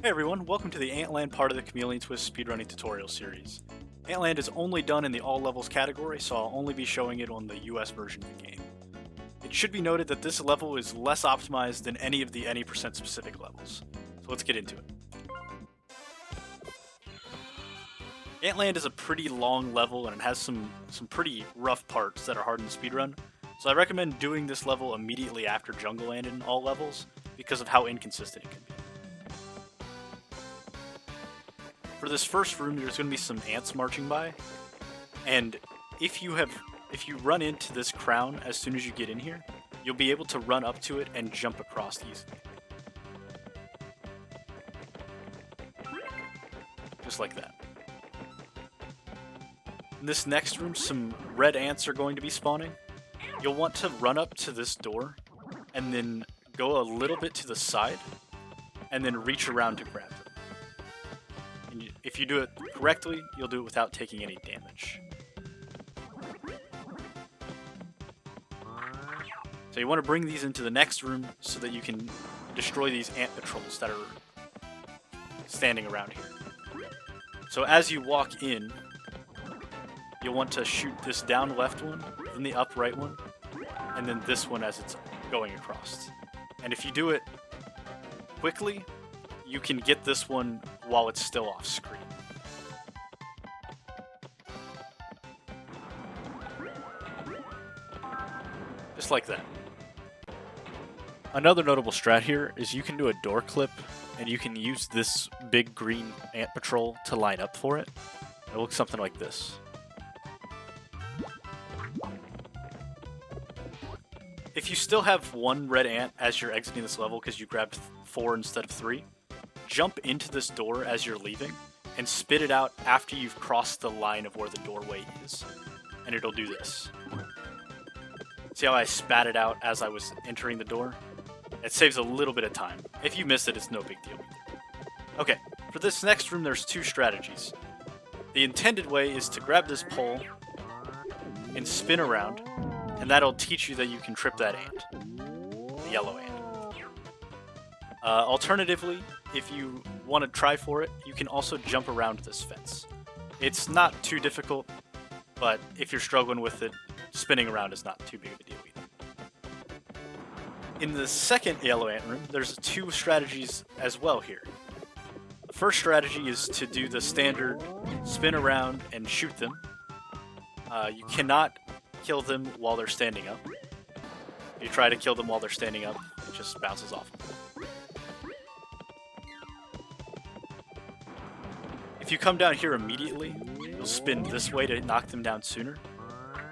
Hey everyone, welcome to the Antland part of the Chameleon Twist speedrunning tutorial series. Antland is only done in the all levels category, so I'll only be showing it on the US version of the game. It should be noted that this level is less optimized than any of the any percent specific levels. So let's get into it. Antland is a pretty long level and it has some pretty rough parts that are hard in speedrun, so I recommend doing this level immediately after Jungle Land in all levels because of how inconsistent it can be. For this first room, there's going to be some ants marching by, and if you run into this crown as soon as you get in here, you'll be able to run up to it and jump across easily. Just like that. In this next room, some red ants are going to be spawning. You'll want to run up to this door, and then go a little bit to the side, and then reach around to grab them. If you do it correctly, you'll do it without taking any damage. So you want to bring these into the next room so that you can destroy these ant patrols that are standing around here. So as you walk in, you'll want to shoot this down left one, then the up right one, and then this one as it's going across. And if you do it quickly, you can get this one while it's still off screen. Just like that. Another notable strat here is you can do a door clip, and you can use this big green ant patrol to line up for it. It looks something like this. If you still have one red ant as you're exiting this level because you grabbed 4 instead of 3, jump into this door as you're leaving and spit it out after you've crossed the line of where the doorway is. And it'll do this. See how I spat it out as I was entering the door? It saves a little bit of time. If you miss it, it's no big deal. Okay, for this next room there's 2 strategies. The intended way is to grab this pole and spin around, and that'll teach you that you can trip that ant. The yellow ant. Alternatively, if you want to try for it, you can also jump around this fence. It's not too difficult, but if you're struggling with it, spinning around is not too big of a deal either. In the second yellow ant room, there's 2 strategies as well here. The first strategy is to do the standard spin around and shoot them. You cannot kill them while they're standing up. If you try to kill them while they're standing up, it just bounces off them. If you come down here immediately, you'll spin this way to knock them down sooner,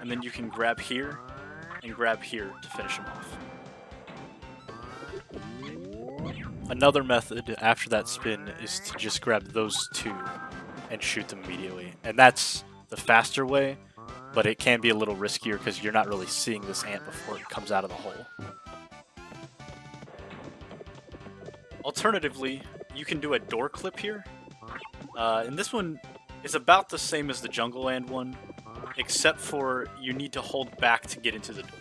and then you can grab here and grab here to finish them off. Another method after that spin is to just grab those 2 and shoot them immediately, and that's the faster way, but it can be a little riskier because you're not really seeing this ant before it comes out of the hole. Alternatively, you can do a door clip here. And this one is about the same as the Jungle Land one, except for you need to hold back to get into the door.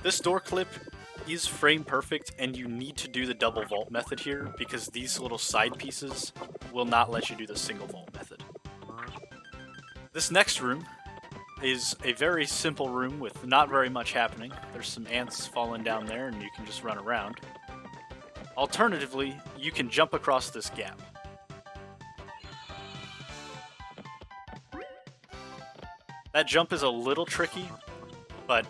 This door clip is frame perfect, and you need to do the double vault method here because these little side pieces will not let you do the single vault method. This next room is a very simple room with not very much happening. There's some ants falling down there and you can just run around. Alternatively, you can jump across this gap. That jump is a little tricky, but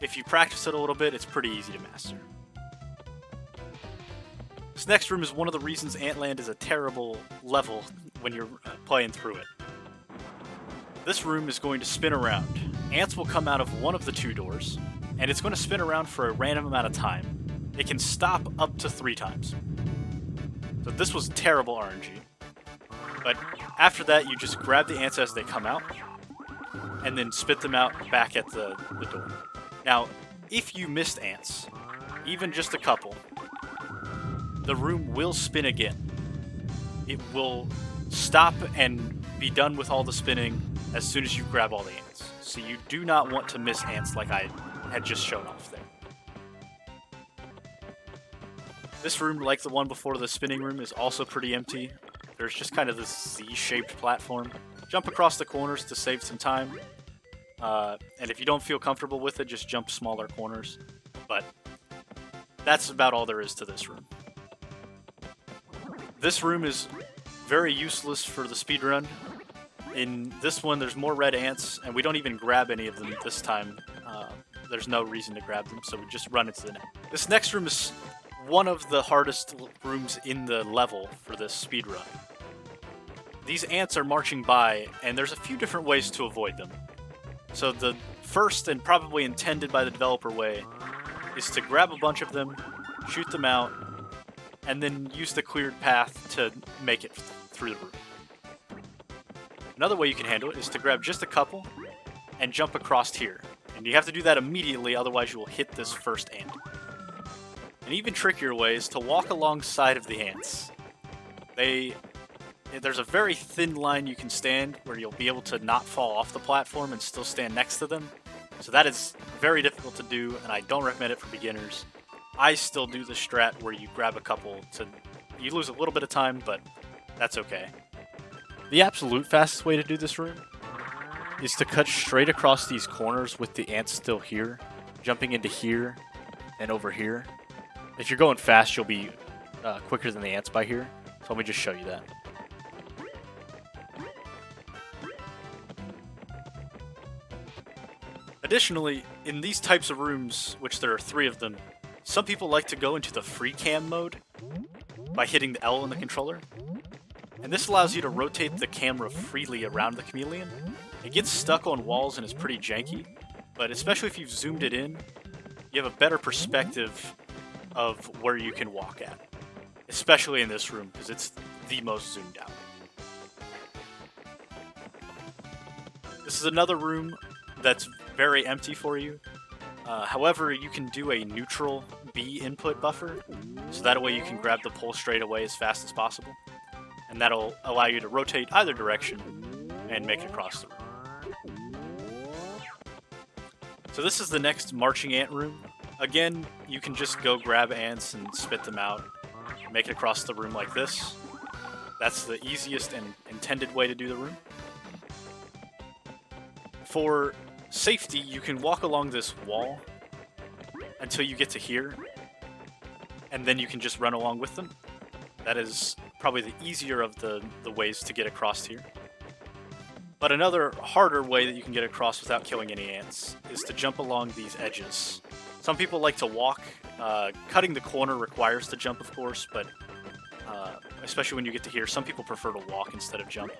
if you practice it a little bit, it's pretty easy to master. This next room is one of the reasons Antland is a terrible level when you're playing through it. This room is going to spin around. Ants will come out of one of the 2 doors, and it's going to spin around for a random amount of time. It can stop up to 3 times. So this was terrible RNG. But after that, you just grab the ants as they come out, and then spit them out back at the door. Now, if you missed ants, even just a couple, the room will spin again. It will stop and be done with all the spinning as soon as you grab all the ants. So you do not want to miss ants like I had just shown off there. This room, like the one before the spinning room, is also pretty empty. There's just kind of this Z-shaped platform. Jump across the corners to save some time. And if you don't feel comfortable with it, just jump smaller corners. But that's about all there is to this room. This room is very useless for the speedrun. In this one, there's more red ants, and we don't even grab any of them this time. There's no reason to grab them, so we just run into the next. This next room is one of the hardest rooms in the level for this speedrun. These ants are marching by, and there's a few different ways to avoid them. So the first, and probably intended by the developer way, is to grab a bunch of them, shoot them out, and then use the cleared path to make it through the room. Another way you can handle it is to grab just a couple and jump across here. And you have to do that immediately, otherwise you will hit this first ant. An even trickier way is to walk alongside of the ants. There's a very thin line you can stand where you'll be able to not fall off the platform and still stand next to them. So that is very difficult to do, and I don't recommend it for beginners. I still do the strat where you grab a couple you lose a little bit of time, but that's okay. The absolute fastest way to do this room is to cut straight across these corners with the ants still here, jumping into here and over here. If you're going fast, you'll be quicker than the ants by here. So let me just show you that. Additionally, in these types of rooms, which there are 3 of them, some people like to go into the free cam mode by hitting the L on the controller. And this allows you to rotate the camera freely around the Chameleon. It gets stuck on walls and is pretty janky, but especially if you've zoomed it in, you have a better perspective of where you can walk at. Especially in this room, because it's the most zoomed out. This is another room that's very empty for you. However, you can do a neutral B input buffer, so that way you can grab the pole straight away as fast as possible. And that'll allow you to rotate either direction and make it across the room. So this is the next marching ant room. Again, you can just go grab ants and spit them out, make it across the room like this. That's the easiest and intended way to do the room. For safety, you can walk along this wall until you get to here, and then you can just run along with them. That is probably the easier of the ways to get across here. But another harder way that you can get across without killing any ants is to jump along these edges. Some people like to walk. Cutting the corner requires the jump, of course, but especially when you get to here, some people prefer to walk instead of jump.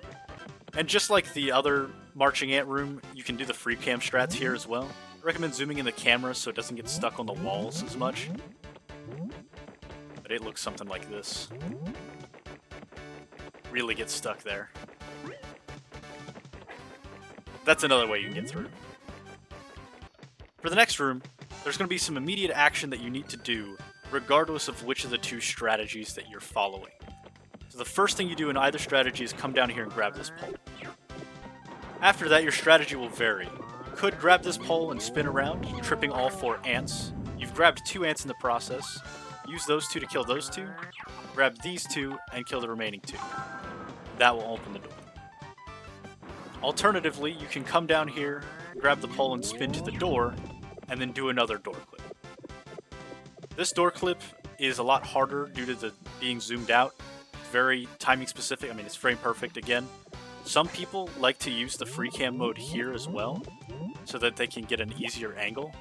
And just like the other marching ant room, you can do the free cam strats here as well. I recommend zooming in the camera so it doesn't get stuck on the walls as much. But it looks something like this. Really gets stuck there. That's another way you can get through. For the next room, there's going to be some immediate action that you need to do, regardless of which of the 2 strategies that you're following. So the first thing you do in either strategy is come down here and grab this pole. After that, your strategy will vary. You could grab this pole and spin around, tripping all 4 ants. You've grabbed 2 ants in the process. Use those 2 to kill those 2. Grab these 2 and kill the remaining 2. That will open the door. Alternatively, you can come down here, grab the pole and spin to the door, and then do another door clip. This door clip is a lot harder due to the being zoomed out. Very timing specific. I mean, it's frame perfect again. Some people like to use the free cam mode here as well, so that they can get an easier angle.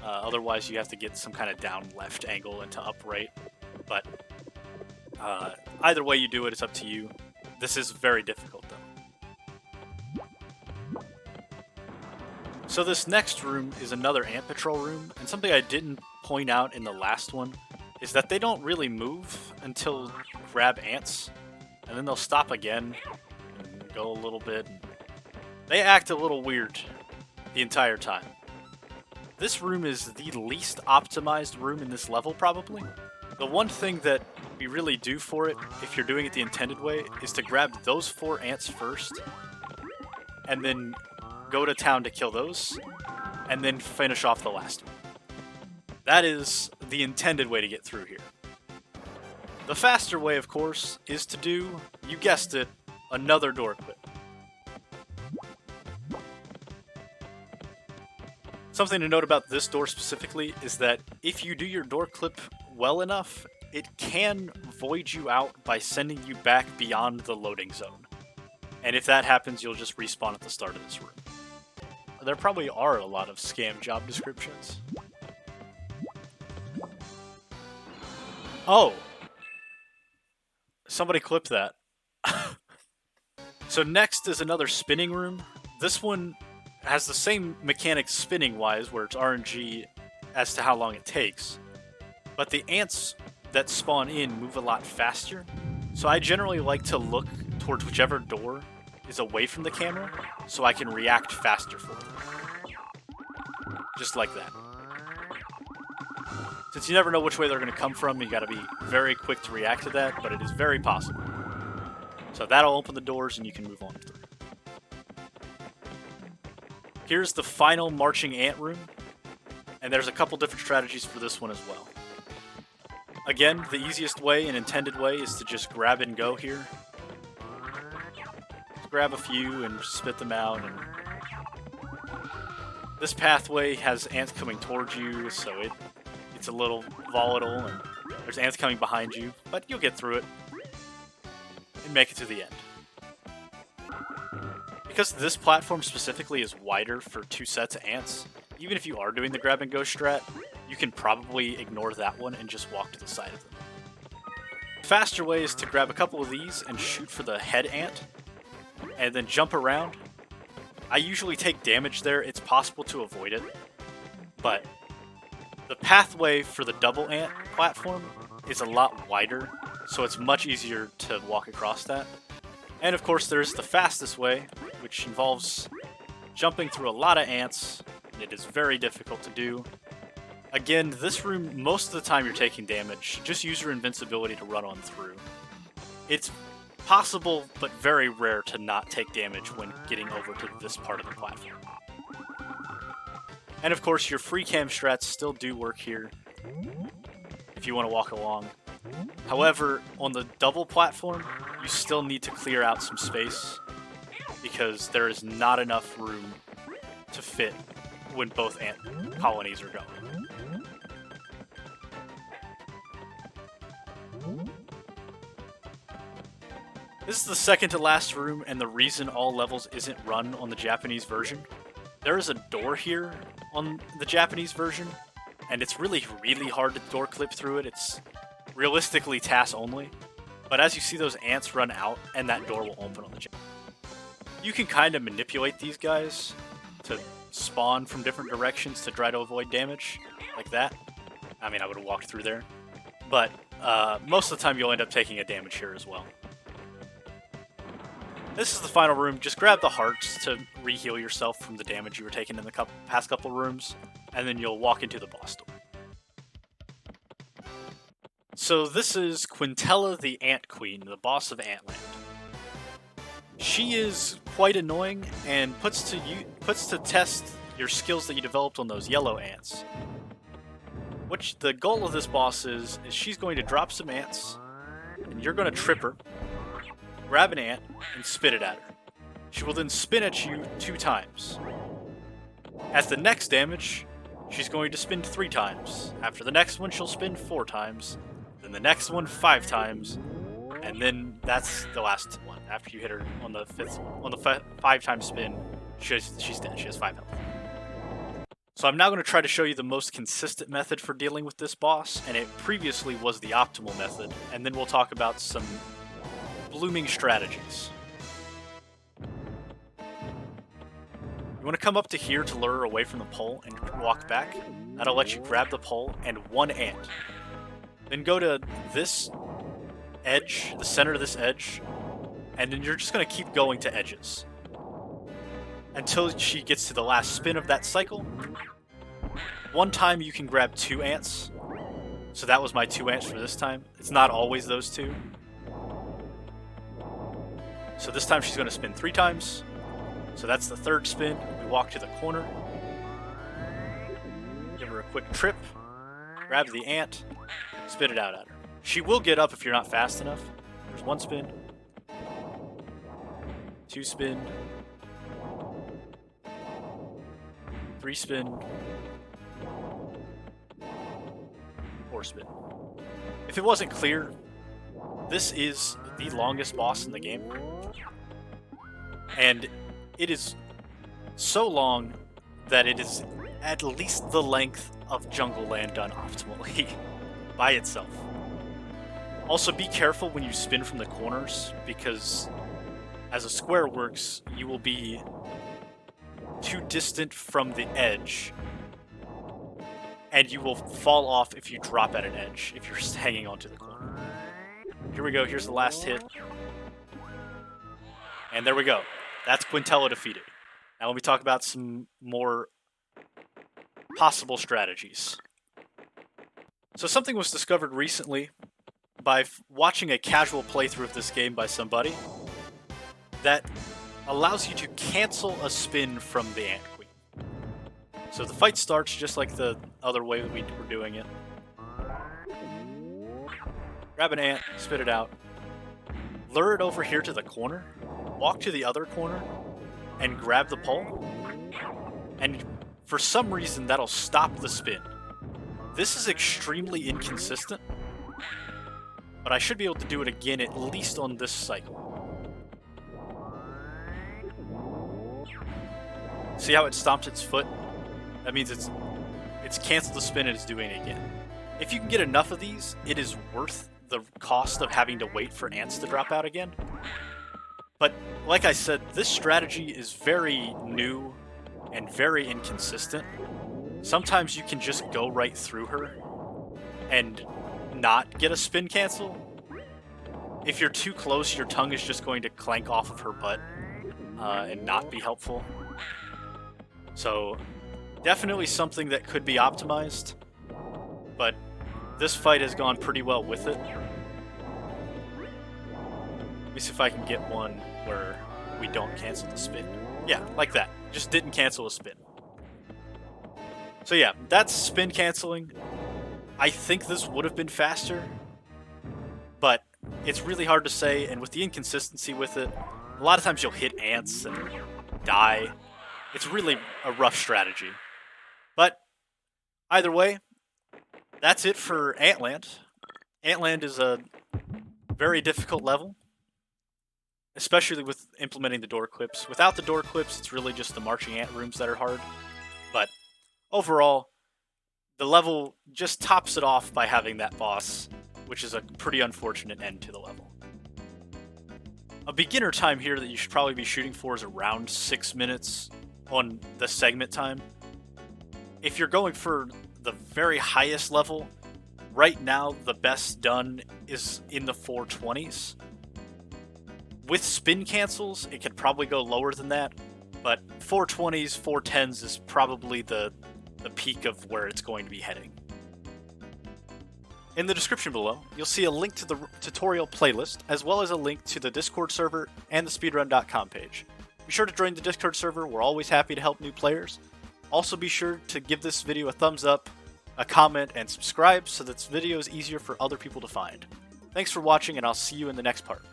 Otherwise, you have to get some kind of down left angle into up right. But either way you do it, it's up to you. This is very difficult, though. So this next room is another ant patrol room, and something I didn't point out in the last one is that they don't really move until you grab ants, and then they'll stop again and go a little bit. They act a little weird the entire time. This room is the least optimized room in this level, probably. The one thing that we really do for it, if you're doing it the intended way, is to grab those 4 ants first, and then go to town to kill those, and then finish off the last one. That is the intended way to get through here. The faster way, of course, is to do, you guessed it, another door clip. Something to note about this door specifically is that if you do your door clip well enough, it can void you out by sending you back beyond the loading zone. And if that happens, you'll just respawn at the start of this room. There probably are a lot of scam job descriptions. Oh! Somebody clipped that. So next is another spinning room. This one has the same mechanics spinning-wise, where it's RNG as to how long it takes. But the ants that spawn in move a lot faster. So I generally like to look towards whichever door is away from the camera, so I can react faster for them. Just like that. Since you never know which way they're going to come from, you got to be very quick to react to that, but it is very possible. So that'll open the doors and you can move on through. Here's the final marching ant room, and there's a couple different strategies for this one as well. Again, the easiest way and intended way is to just grab and go here. Just grab a few and spit them out. And this pathway has ants coming towards you, so it's a little volatile, and there's ants coming behind you, but you'll get through it and make it to the end. Because this platform specifically is wider for 2 sets of ants, even if you are doing the grab and go strat, you can probably ignore that one and just walk to the side of them. The faster way is to grab a couple of these and shoot for the head ant, and then jump around. I usually take damage there, it's possible to avoid it, but the pathway for the double ant platform is a lot wider, so it's much easier to walk across that. And of course there's the fastest way, which involves jumping through a lot of ants, and it is very difficult to do. Again, this room, most of the time you're taking damage, just use your invincibility to run on through. It's possible, but very rare to not take damage when getting over to this part of the platform. And of course your free cam strats still do work here, if you want to walk along. However, on the double platform, you still need to clear out some space, because there is not enough room to fit when both ant colonies are going. This is the second to last room, and the reason all levels isn't run on the Japanese version. There is a door here on the Japanese version, and it's really hard to door clip through it. It's realistically TAS only, but as you see those ants run out, and that door will open on the Japanese. You can kind of manipulate these guys to spawn from different directions to try to avoid damage, like that. I mean, I would have walked through there, but most of the time you'll end up taking a damage here as well. This is the final room. Just grab the hearts to re-heal yourself from the damage you were taking in the past couple rooms, and then you'll walk into the boss door. So this is Quintella the Ant Queen, the boss of Antland. She is quite annoying and puts to test your skills that you developed on those yellow ants. The goal of this boss is she's going to drop some ants, and you're going to trip her, grab an ant, and spit it at her. She will then spin at you 2 times. As the next damage, she's going to spin 3 times. After the next one, she'll spin 4 times. Then the next one 5 times. And then that's the last one. After you hit her on the 5-time spin, she's dead. She has 5 health. So I'm now going to try to show you the most consistent method for dealing with this boss, and it previously was the optimal method, and then we'll talk about some blooming strategies. You want to come up to here to lure her away from the pole and walk back. That'll let you grab the pole and 1 ant. Then go to this edge, the center of this edge, and then you're just going to keep going to edges until she gets to the last spin of that cycle. One time you can grab 2 ants, so that was my 2 ants for this time. It's not always those 2. So this time she's going to spin 3 times, so that's the 3rd spin. We walk to the corner, give her a quick trip, grab the ant, spit it out at her. She will get up if you're not fast enough. There's 1 spin. 2 spin. 3 spin. 4 spin. If it wasn't clear, this is the longest boss in the game. And it is so long that it is at least the length of Jungle Land done optimally by itself. Also, be careful when you spin from the corners, because as a square works, you will be too distant from the edge, and you will fall off if you drop at an edge, if you're hanging onto the corner. Here we go, here's the last hit. And there we go. That's Quintella defeated. Now let me talk about some more possible strategies. So something was discovered recently by watching a casual playthrough of this game by somebody that allows you to cancel a spin from the Ant Queen. So the fight starts just like the other way that we were doing it. Grab an ant, spit it out, lure it over here to the corner, walk to the other corner, and grab the pole. And for some reason, that'll stop the spin. This is extremely inconsistent, but I should be able to do it again at least on this cycle. See how it stomped its foot? That means it's canceled the spin and it's doing it again. If you can get enough of these, it is worth the cost of having to wait for ants to drop out again. But like I said, this strategy is very new and very inconsistent. Sometimes you can just go right through her and not get a spin cancel. If you're too close, your tongue is just going to clank off of her butt and not be helpful. So definitely something that could be optimized, but this fight has gone pretty well with it. Let me see if I can get one where we don't cancel the spin. Yeah, like that. Just didn't cancel a spin. So yeah, that's spin canceling. I think this would have been faster, but it's really hard to say, and with the inconsistency with it, a lot of times you'll hit ants and die. It's really a rough strategy. But either way, that's it for Antland. Antland is a very difficult level, especially with implementing the door clips. Without the door clips, it's really just the marching ant rooms that are hard. But overall, the level just tops it off by having that boss, which is a pretty unfortunate end to the level. A beginner time here that you should probably be shooting for is around 6 minutes on the segment time. If you're going for the very highest level, right now the best done is in the 420s. With spin cancels, it could probably go lower than that, but 420s, 410s is probably the peak of where it's going to be heading. In the description below, you'll see a link to the tutorial playlist, as well as a link to the Discord server and the speedrun.com page. Be sure to join the Discord server, we're always happy to help new players. Also be sure to give this video a thumbs up, a comment, and subscribe so that this video is easier for other people to find. Thanks for watching, and I'll see you in the next part.